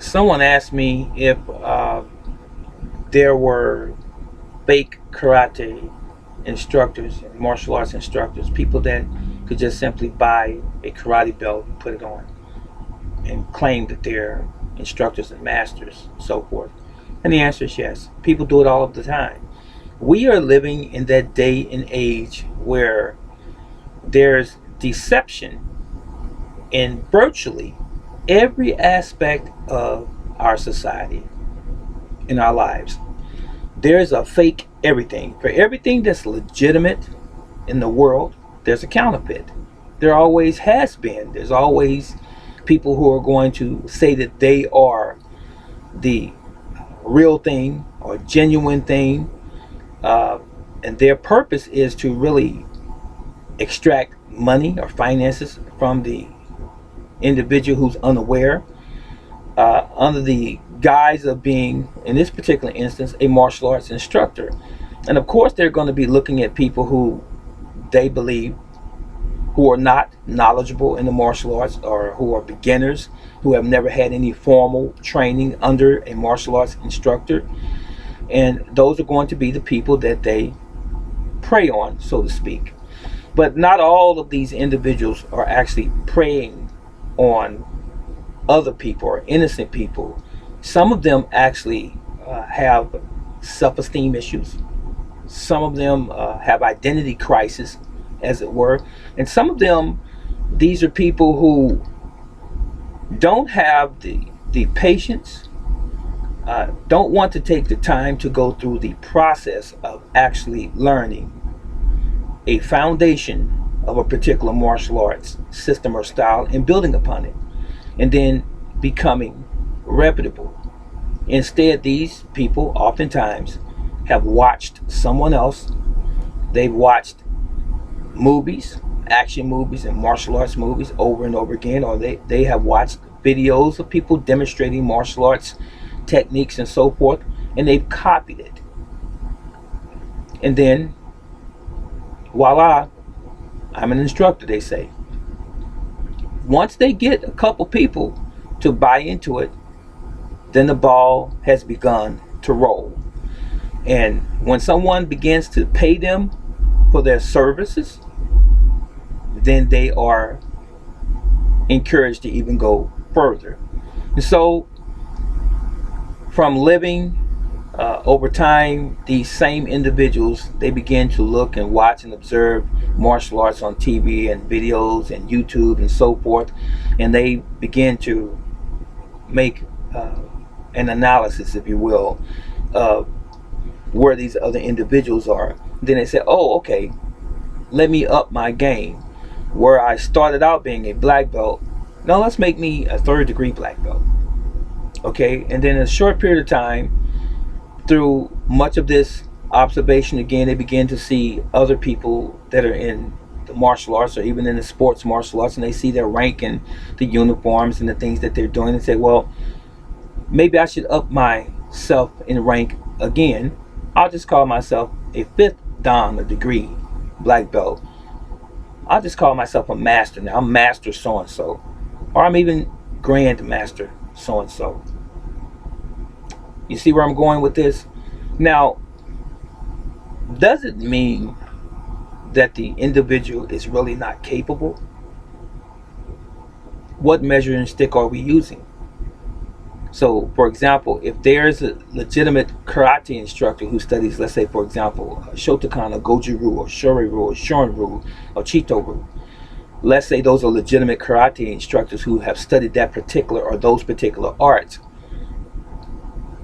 Someone asked me if there were fake karate instructors, martial arts instructors, people that could just simply buy a karate belt and put it on and claim that they're instructors and masters, and so forth. And the answer is yes. People do it all of the time. We are living in that day and age where there's deception in virtually every aspect of our society, in our lives. There's a fake everything. For everything that's legitimate in the world, there's a counterfeit. There always has been. There's always people who are going to say that they are the real thing or genuine thing, uh, and their purpose is to really extract money or finances from the individual who's unaware, under the guise of being, in this particular instance, a martial arts instructor. And of course, they're going to be looking at people who they believe who are not knowledgeable in the martial arts, or who are beginners, who have never had any formal training under a martial arts instructor. And those are going to be the people that they prey on, so to speak. But not all of these individuals are actually preying on other people or innocent people. Some of them actually have self-esteem issues. Some of them have identity crisis, as it were. And some of them, these are people who don't have the patience, don't want to take the time to go through the process of actually learning a foundation of a particular martial arts system or style and building upon it, and then becoming reputable. Instead, these people oftentimes have watched someone else. They've watched movies, action movies and martial arts movies over and over again, or they have watched videos of people demonstrating martial arts techniques and so forth, and they've copied it. And then, voila, I'm an instructor, they say. Once they get a couple people to buy into it, then the ball has begun to roll. And when someone begins to pay them for their services, then they are encouraged to even go further. And so, from living over time, these same individuals, they begin to look and watch and observe martial arts on TV and videos and YouTube and so forth, and they begin to make an analysis, if you will, of where these other individuals are. Then they say, oh, okay, let me up my game. Where I started out being a black belt, now let's make me a third degree black belt. Okay, and then in a short period of time, through much of this observation, again, they begin to see other people that are in the martial arts or even in the sports martial arts, and they see their rank and the uniforms and the things that they're doing, and say, well, maybe I should up myself in rank again. I'll just call myself a fifth dan, a degree black belt. I'll just call myself a master now. I'm master so and so, or I'm even grand master so and so. You see where I'm going with this? Now, does it mean that the individual is really not capable? What measuring stick are we using? So, for example, if there's a legitimate karate instructor who studies, let's say, for example, Shotokan or Goju-Ryu or Shorei-Ryu or Shorin-Ryu or Chito-Ryu, let's say those are legitimate karate instructors who have studied that particular or those particular arts.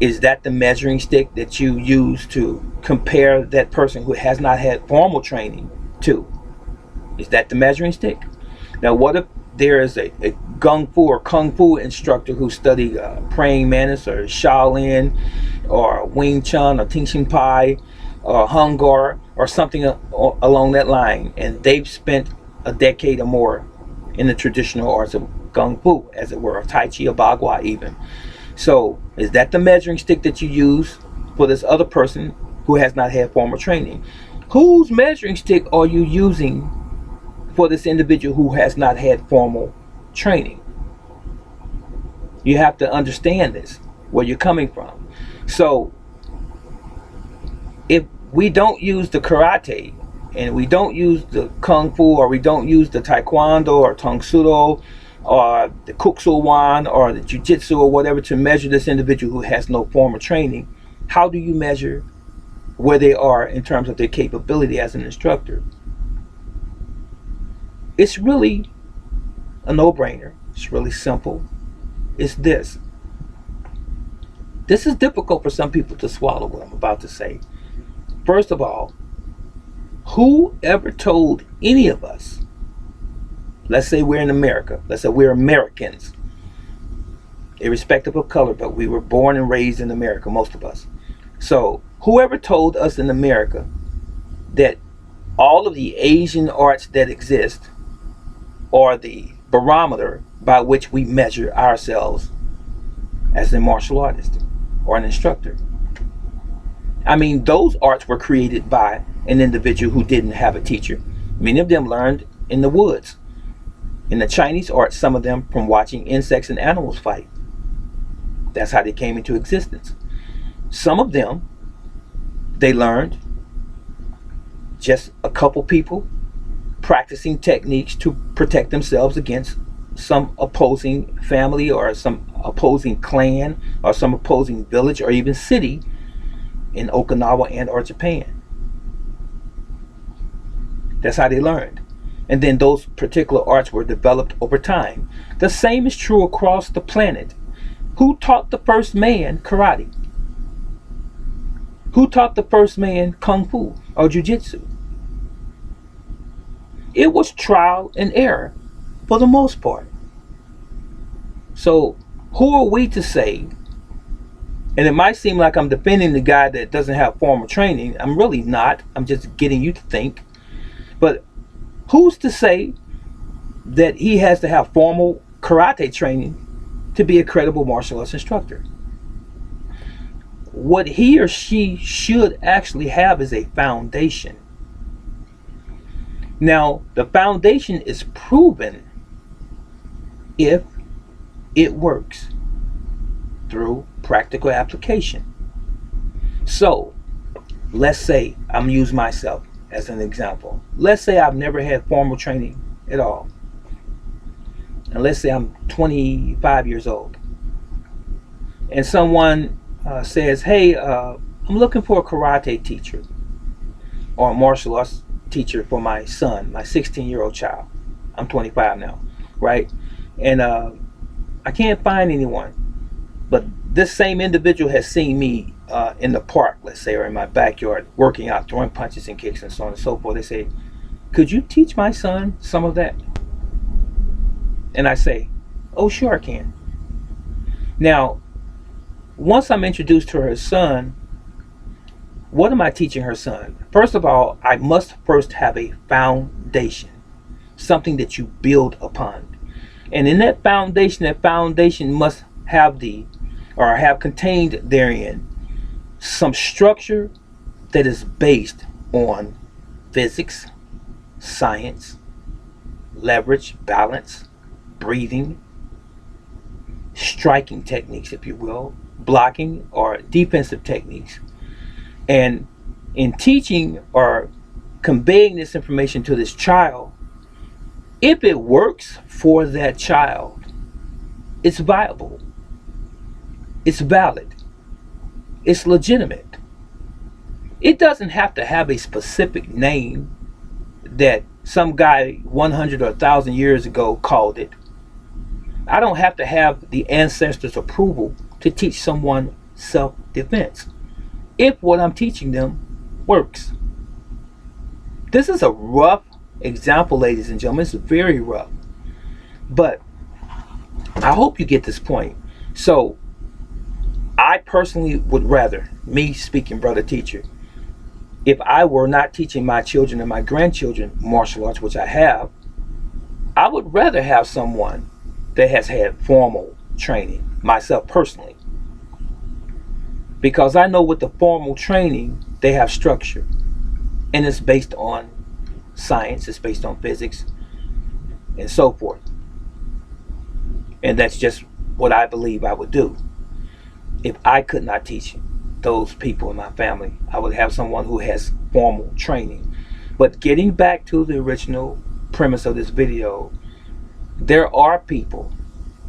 Is that the measuring stick that you use to compare that person who has not had formal training to? Is that the measuring stick? Now, what if there is a Gung Fu or Kung Fu instructor who studied praying mantis or Shaolin or Wing Chun or Ting Shin Pai or Hung Gar or something along that line, and they've spent a decade or more in the traditional arts of Kung Fu, as it were, or Tai Chi or Bagua even. So, is that the measuring stick that you use for this other person who has not had formal training? Whose measuring stick are you using for this individual who has not had formal training? You have to understand this, where you're coming from. So if we don't use the karate, and we don't use the kung fu, or we don't use the taekwondo or tong sudo or the kuksulwan or the jiu-jitsu or whatever to measure this individual who has no formal training, how do you measure where they are in terms of their capability as an instructor? It's really a no-brainer. It's really simple. It's this. This is difficult for some people to swallow what I'm about to say. First of all, who ever told any of us, let's say we're in America, let's say we're Americans, irrespective of color, but we were born and raised in America, most of us. So whoever told us in America that all of the Asian arts that exist are the barometer by which we measure ourselves as a martial artist or an instructor? I mean, those arts were created by an individual who didn't have a teacher. Many of them learned in the woods. In the Chinese arts, some of them from watching insects and animals fight. That's how they came into existence. Some of them, they learned just a couple people practicing techniques to protect themselves against some opposing family or some opposing clan or some opposing village or even city in Okinawa and or Japan. That's how they learned. And then those particular arts were developed over time. The same is true across the planet. Who taught the first man karate? Who taught the first man kung fu or jiu-jitsu? It was trial and error for the most part. So who are we to say, and it might seem like I'm defending the guy that doesn't have formal training. I'm really not. I'm just getting you to think. But who's to say that he has to have formal karate training to be a credible martial arts instructor? What he or she should actually have is a foundation. Now, the foundation is proven if it works through practical application. So, let's say I'm using myself as an example. Let's say I've never had formal training at all. And let's say I'm 25 years old. And someone says, hey, I'm looking for a karate teacher or a martial arts teacher for my son, my 16-year-old child. I'm 25 now, right? And I can't find anyone. But this same individual has seen me in the park, let's say, or in my backyard, working out, throwing punches and kicks and so on and so forth. They say, could you teach my son some of that? And I say, oh, sure I can. Now, once I'm introduced to her son, what am I teaching her son? First of all, I must first have a foundation, something that you build upon. And in that foundation must have have contained therein some structure that is based on physics, science, leverage, balance, breathing, striking techniques, if you will, blocking or defensive techniques. And in teaching or conveying this information to this child, if it works for that child, it's viable, it's valid, it's legitimate. It doesn't have to have a specific name that some guy 100 or 1,000 years ago called it. I don't have to have the ancestors' approval to teach someone self-defense if what I'm teaching them works. This is a rough example, ladies and gentlemen. It's very rough. But I hope you get this point. So I personally would rather, me speaking, brother teacher, if I were not teaching my children and my grandchildren martial arts, which I have, I would rather have someone that has had formal training, myself personally. Because I know with the formal training, they have structure. And it's based on science, it's based on physics, and so forth. And that's just what I believe I would do. If I could not teach those people in my family, I would have someone who has formal training. But getting back to the original premise of this video, there are people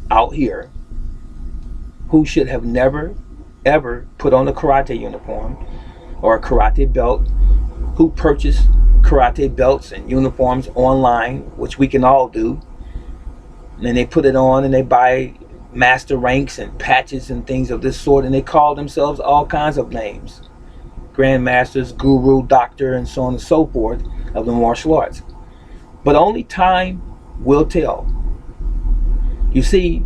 out here who should have never ever put on a karate uniform or a karate belt, who purchase karate belts and uniforms online, which we can all do, and they put it on and they buy master ranks and patches and things of this sort, and they call themselves all kinds of names: grandmasters, guru, doctor, and so on and so forth of the martial arts. But only time will tell. You see,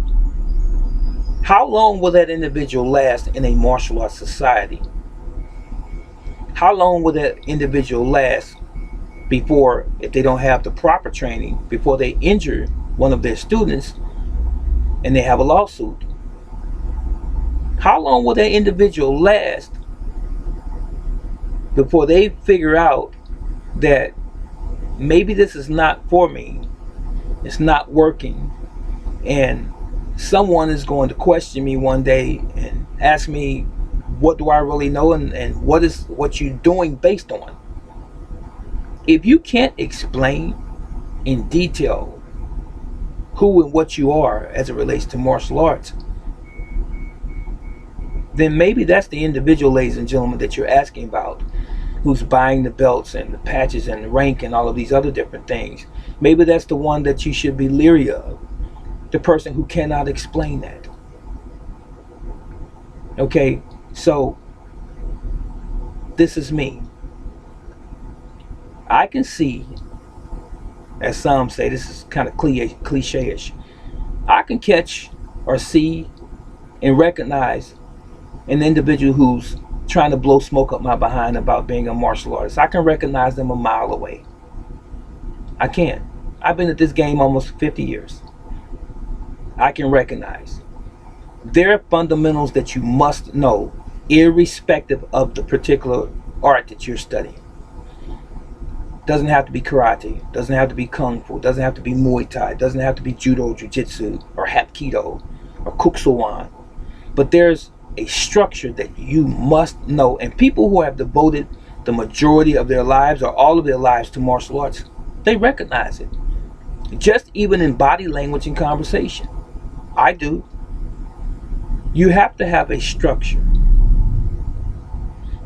how long will that individual last in a martial arts society? How long will that individual last before, if they don't have the proper training, before they injure one of their students and they have a lawsuit? How long will that individual last before they figure out that maybe this is not for me, it's not working, and someone is going to question me one day and ask me, what do I really know, and what you're doing based on? If you can't explain in detail who and what you are as it relates to martial arts, then maybe that's the individual, ladies and gentlemen, that you're asking about, who's buying the belts and the patches and the rank and all of these other different things. Maybe that's the one that you should be leery of, the person who cannot explain that. Okay, so this is me. I can see, as some say, this is kind of cliche-ish, I can catch or see and recognize an individual who's trying to blow smoke up my behind about being a martial artist. I can recognize them a mile away. I can. I've been at this game almost 50 years. I can recognize. There are fundamentals that you must know, irrespective of the particular art that you're studying. Doesn't have to be karate, doesn't have to be kung fu, doesn't have to be Muay Thai, doesn't have to be judo, jiu-jitsu, or hapkido, or kuksowan. But there's a structure that you must know. And people who have devoted the majority of their lives or all of their lives to martial arts, they recognize it. Just even in body language and conversation. I do. You have to have a structure.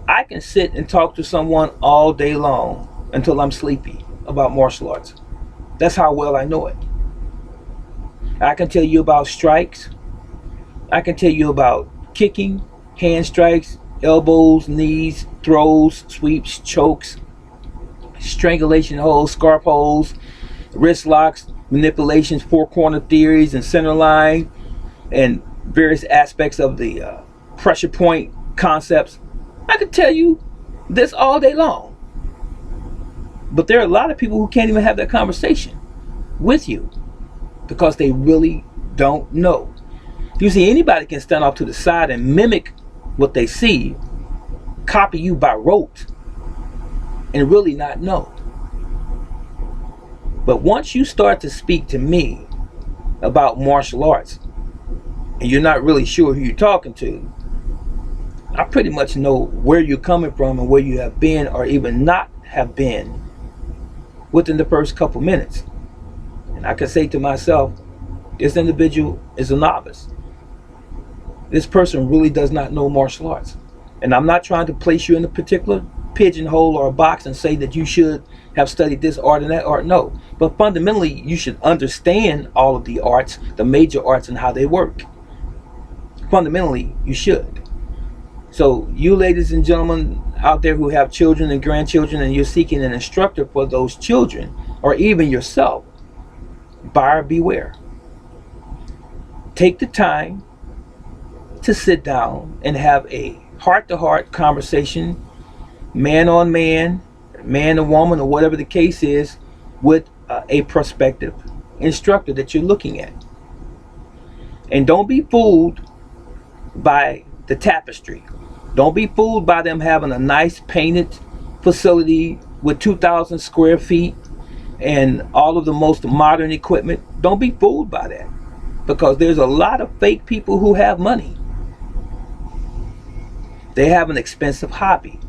I can sit and talk to someone all day long until I'm sleepy about martial arts. That's how well I know it. I can tell you about strikes. I can tell you about kicking, hand strikes, elbows, knees, throws, sweeps, chokes, strangulation holds, scarf holds, wrist locks, manipulations, four corner theories, and center line, and various aspects of the pressure point concepts. I could tell you this all day long. But there are a lot of people who can't even have that conversation with you because they really don't know. You see, anybody can stand off to the side and mimic what they see, copy you by rote, and really not know. But once you start to speak to me about martial arts, and you're not really sure who you're talking to, I pretty much know where you're coming from and where you have been or even not have been within the first couple minutes. And I can say to myself, this individual is a novice. This person really does not know martial arts. And I'm not trying to place you in a particular pigeonhole or a box and say that you should have studied this art and that art. No. But fundamentally, you should understand all of the arts, the major arts, and how they work. Fundamentally, you should. So you ladies and gentlemen out there who have children and grandchildren and you're seeking an instructor for those children, or even yourself, buyer beware. Take the time to sit down and have a heart-to-heart conversation, man on man, man to woman, or whatever the case is, with a prospective instructor that you're looking at. And don't be fooled by the tapestry. Don't be fooled by them having a nice painted facility with 2,000 square feet and all of the most modern equipment. Don't be fooled by that. because there's a lot of fake people who have money. They have an expensive hobby,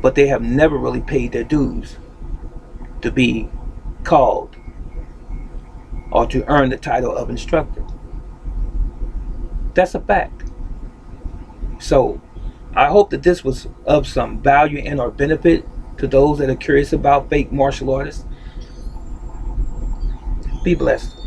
but they have never really paid their dues to be called or to earn the title of instructor. That's a fact. So I hope that this was of some value and or benefit to those that are curious about fake martial artists. Be blessed.